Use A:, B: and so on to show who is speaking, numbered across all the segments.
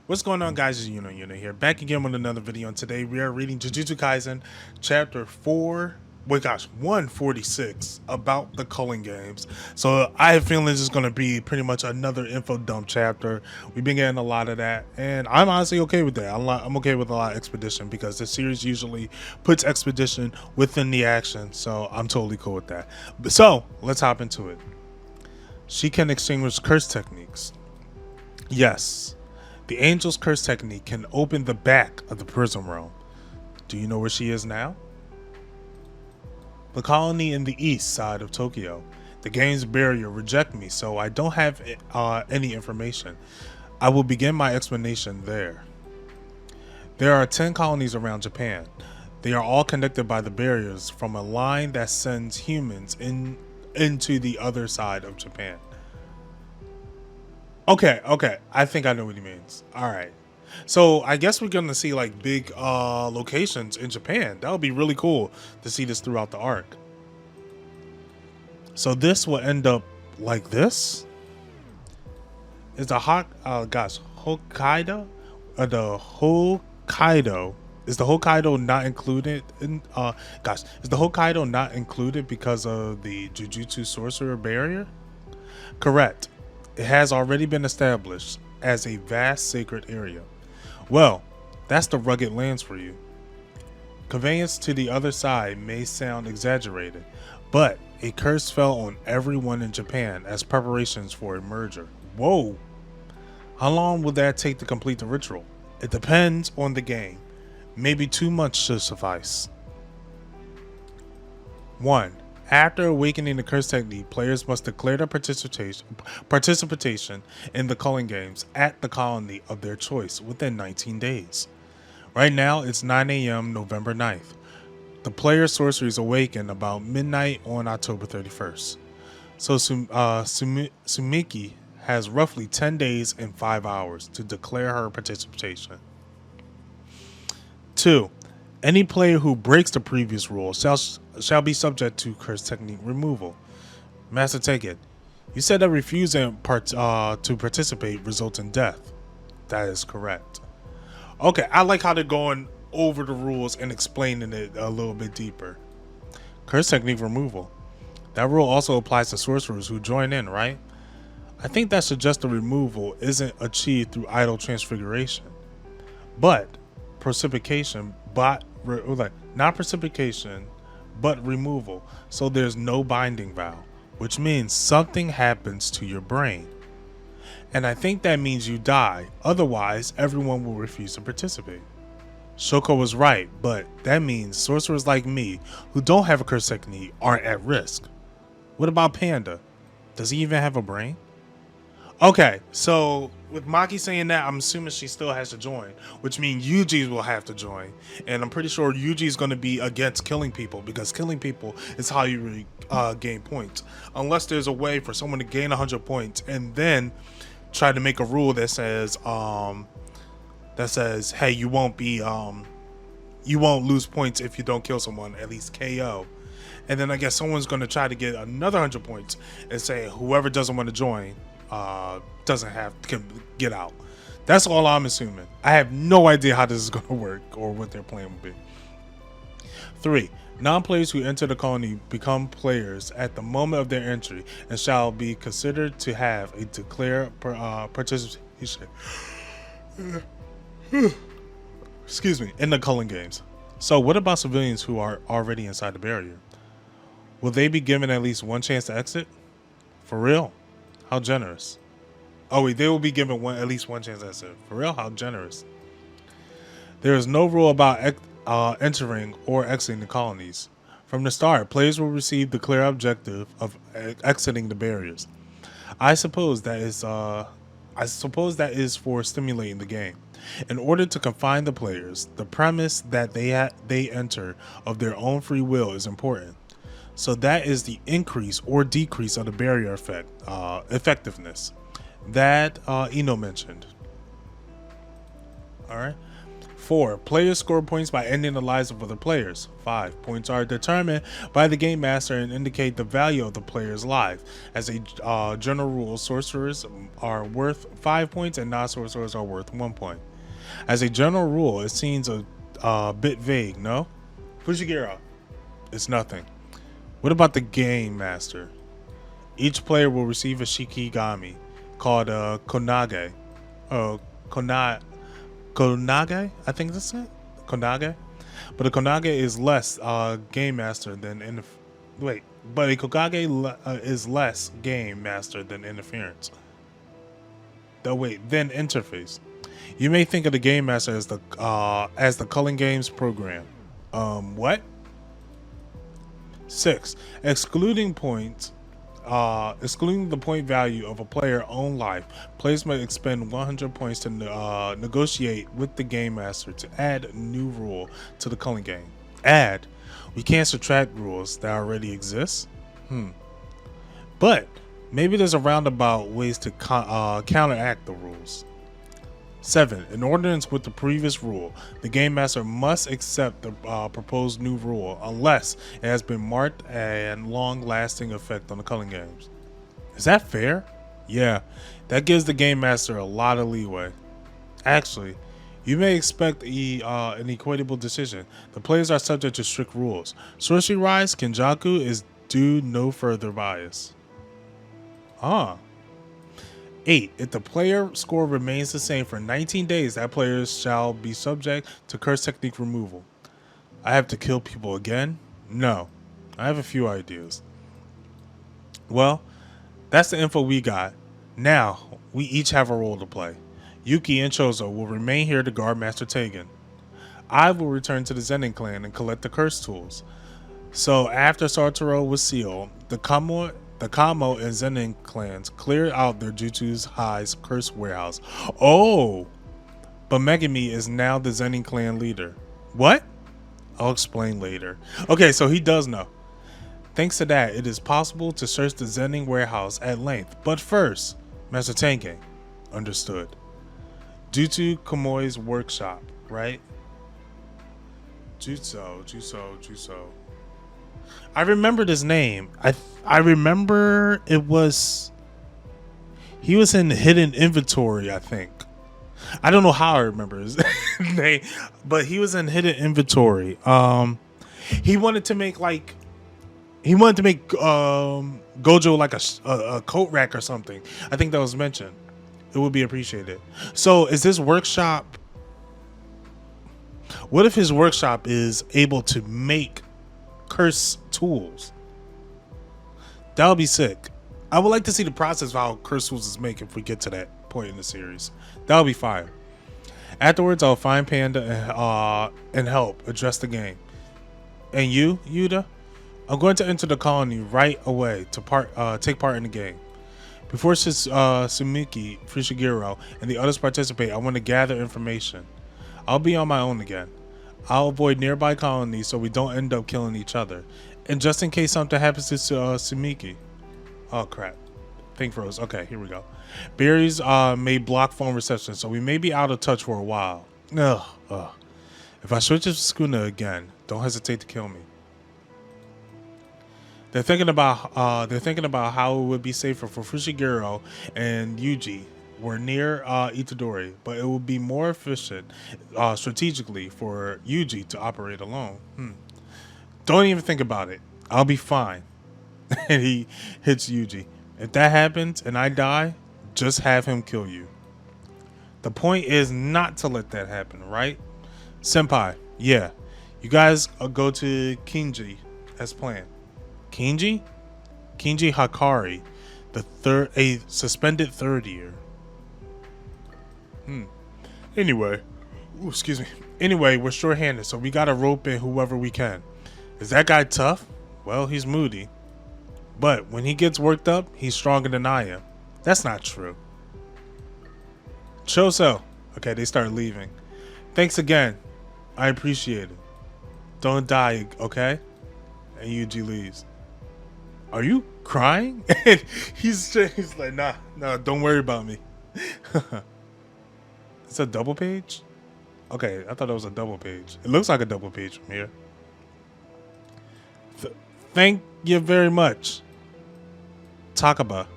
A: What's going on, guys? It's Yuno here, back again with another video, and today we are reading Jujutsu Kaisen chapter 146 about the culling games. So I have a feeling this is going to be pretty much another info dump chapter. We've been getting a lot of that, and I'm honestly okay with that. I'm okay with a lot of expedition because the series usually puts expedition within the action, so I'm totally cool with that. So let's hop into it. She can extinguish curse techniques. Yes. The Angel's Curse technique can open the back of the prison realm. Do you know where she is now? The colony in the east side of Tokyo. The game's barrier reject me, so I don't have any information. I will begin my explanation there. There are 10 colonies around Japan. They are all connected by the barriers from a line that sends humans into the other side of Japan. Okay. I think I know what he means. All right. So I guess we're gonna see like big locations in Japan. That would be really cool to see this throughout the arc. So this will end up like this. Is the Hokkaido? The Hokkaido. Is the Hokkaido not included in is the Hokkaido not included because of the Jujutsu Sorcerer barrier? Correct. It has already been established as a vast sacred area. Well, that's the rugged lands for you. Conveyance to the other side may sound exaggerated, but a curse fell on everyone in Japan as preparations for a merger. Whoa! How long will that take to complete the ritual? It depends on the game. Maybe 2 months should suffice. 1. After awakening the curse technique, players must declare their participation in the culling games at the colony of their choice within 19 days. Right now, it's 9 a.m. November 9th. The player's sorceries awaken about midnight on October 31st. So Sumiki has roughly 10 days and 5 hours to declare her participation. 2. Any player who breaks the previous rule shall be subject to curse technique removal. Master Take-It, you said that refusing to participate results in death. That is correct. Okay, I like how they're going over the rules and explaining it a little bit deeper. Curse technique removal. That rule also applies to sorcerers who join in, right? I think that suggests the removal isn't achieved through idle transfiguration, but precipitation, not precipitation, but removal. So there's no binding vow, which means something happens to your brain. And I think that means you die, otherwise everyone will refuse to participate. Shoko was right, but that means sorcerers like me, who don't have a curse technique, aren't at risk. What about Panda? Does he even have a brain? Okay, so with Maki saying that, I'm assuming she still has to join, which means Yuji will have to join. And I'm pretty sure Yuji is going to be against killing people, because killing people is how you gain points. Unless there's a way for someone to gain 100 points and then try to make a rule that says, hey, you won't lose points if you don't kill someone, at least KO. And then I guess someone's going to try to get another 100 points and say whoever doesn't want to join can get out. That's all I'm assuming. I have no idea how this is going to work or what their plan will be. 3. Non-players who enter the colony become players at the moment of their entry and shall be considered to have a declared participation excuse me, in the culling games. So what about civilians who are already inside the barrier? Will they be given at least one chance to exit? For real? How generous. Oh wait, they will be given at least one chance to exit. For real? How generous. There is no rule about entering or exiting the colonies. From the start, players will receive the clear objective of exiting the barriers. I suppose that is for stimulating the game. In order to confine the players, the premise that they enter of their own free will is important. So that is the increase or decrease of the barrier effectiveness that Ino mentioned. All right. 4. Players score points by ending the lives of other players. 5. Points are determined by the game master and indicate the value of the player's life. As a general rule, sorcerers are worth 5 points and non-sorcerers are worth 1 point. As a general rule, it seems a bit vague, no? Fujigiro, it's nothing. What about the game master? Each player will receive a shikigami called konage. Konage, I think that's it. Konage, but a konage is less game master than but a Kokage is less game master than interference. Then interface. You may think of the game master as the culling games program. What? 6. Excluding the point value of a player's own life, players may expend 100 points to negotiate with the game master to add a new rule to the culling game. Add? We can't subtract rules that already exist? But maybe there's a roundabout ways to counteract the rules. 7. In accordance with the previous rule, the game master must accept the proposed new rule unless it has been marked and long-lasting effect on the culling games. Is that fair? Yeah, that gives the game master a lot of leeway. Actually, you may expect an equitable decision. The players are subject to strict rules. Sorcery Rise Kenjaku is due no further bias. 8. If the player score remains the same for 19 days, that player shall be subject to curse technique removal. I have to kill people again? No. I have a few ideas. Well, that's the info we got. Now, we each have a role to play. Yuki and Chozo will remain here to guard Master Tegan. I will return to the Zenin clan and collect the curse tools. So after Sartaro was sealed, the Kamo and Zenin clans cleared out their Jutsu High's curse warehouse. Oh! But Megami is now the Zenin clan leader. What? I'll explain later. Okay, so he does know. Thanks to that, it is possible to search the Zenin warehouse at length. But first, Master Tengen. Understood. Jutsu Kamoi's workshop, right? Jutsu. I remember his name. I remember he was in hidden inventory, I think. I don't know how I remember his name, but he was in hidden inventory. He wanted to make Gojo like a coat rack or something. I think that was mentioned. It would be appreciated. So is this workshop? What if his workshop is able to make curse tools? That would be sick. I would like to see the process of how curse tools is made if we get to that point in the series. That would be fire. Afterwards, I'll find Panda and help address the game. And you, Yuta? I'm going to enter the colony right away to take part in the game. Before Sumiki, Fushiguro, and the others participate, I want to gather information. I'll be on my own again. I'll avoid nearby colonies so we don't end up killing each other. And just in case something happens to Sumiki. Oh crap. Thing froze. Okay, here we go. Berries may block phone reception, so we may be out of touch for a while. Ugh. If I switch to Sukuna again, don't hesitate to kill me. They're thinking about how it would be safer for Fushiguro and Yuji were near Itadori, but it would be more efficient strategically for Yuji to operate alone. Don't even think about it. I'll be fine. And he hits Yuji. If that happens and I die, just have him kill you. The point is not to let that happen, right? Senpai, yeah. You guys go to Kinji as planned. Kinji Hakari, a suspended third year. Anyway, excuse me. Anyway, we're short-handed, so we gotta rope in whoever we can. Is that guy tough? Well, he's moody. But when he gets worked up, he's stronger than I am. That's not true. Choso. Okay, they start leaving. Thanks again. I appreciate it. Don't die, okay? And Yuji leaves. Are you crying? he's like, nah, don't worry about me. It's a double page? Okay, I thought it was a double page. It looks like a double page from here. Thank you very much, Takaba.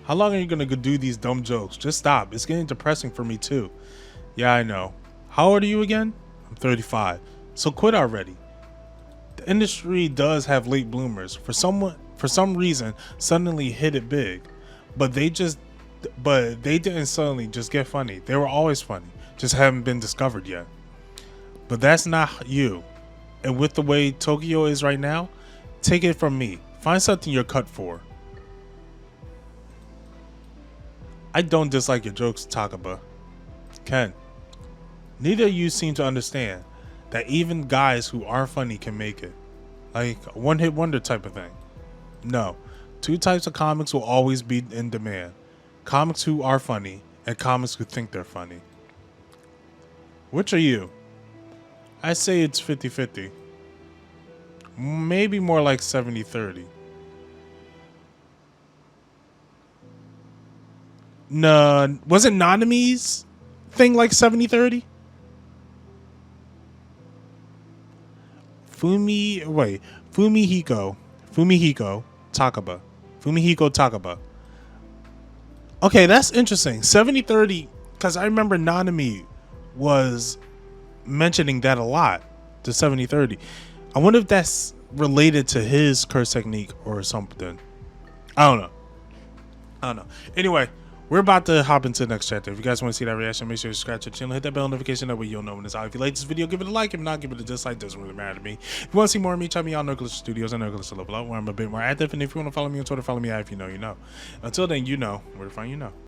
A: How long are you gonna do these dumb jokes? Just stop. It's getting depressing for me too. Yeah, I know. How old are you again? I'm 35. So quit already. The industry does have late bloomers. For some reason, suddenly hit it big. But they didn't suddenly just get funny. They were always funny. Just haven't been discovered yet. But that's not you. And with the way Tokyo is right now, take it from me. Find something you're cut for. I don't dislike your jokes, Takaba. Ken, neither of you seem to understand that even guys who are funny can make it. Like a one-hit wonder type of thing. No. Two types of comics will always be in demand. Comics who are funny and comics who think they're funny. Which are you? I say it's 50-50. Maybe more like 70-30. No, wasn't Nanami's thing like 70-30? Fumihiko Takaba. Fumihiko Takaba. Okay, that's interesting. 70-30, because I remember Nanami was mentioning that a lot, the 70-30. I wonder if that's related to his curse technique or something. I don't know. Anyway, we're about to hop into the next chapter. If you guys want to see that reaction, make sure you subscribe to the channel, hit that bell notification, that way you'll know when it's out. If you like this video, give it a like. If not, give it a dislike. Doesn't really matter to me. If you want to see more of me, check me out on Nerdglitch Studios and Nerdglitch Level Up, where I'm a bit more active. And if you want to follow me on Twitter, follow me out. If you know, you know. Until then, you know where to find you know.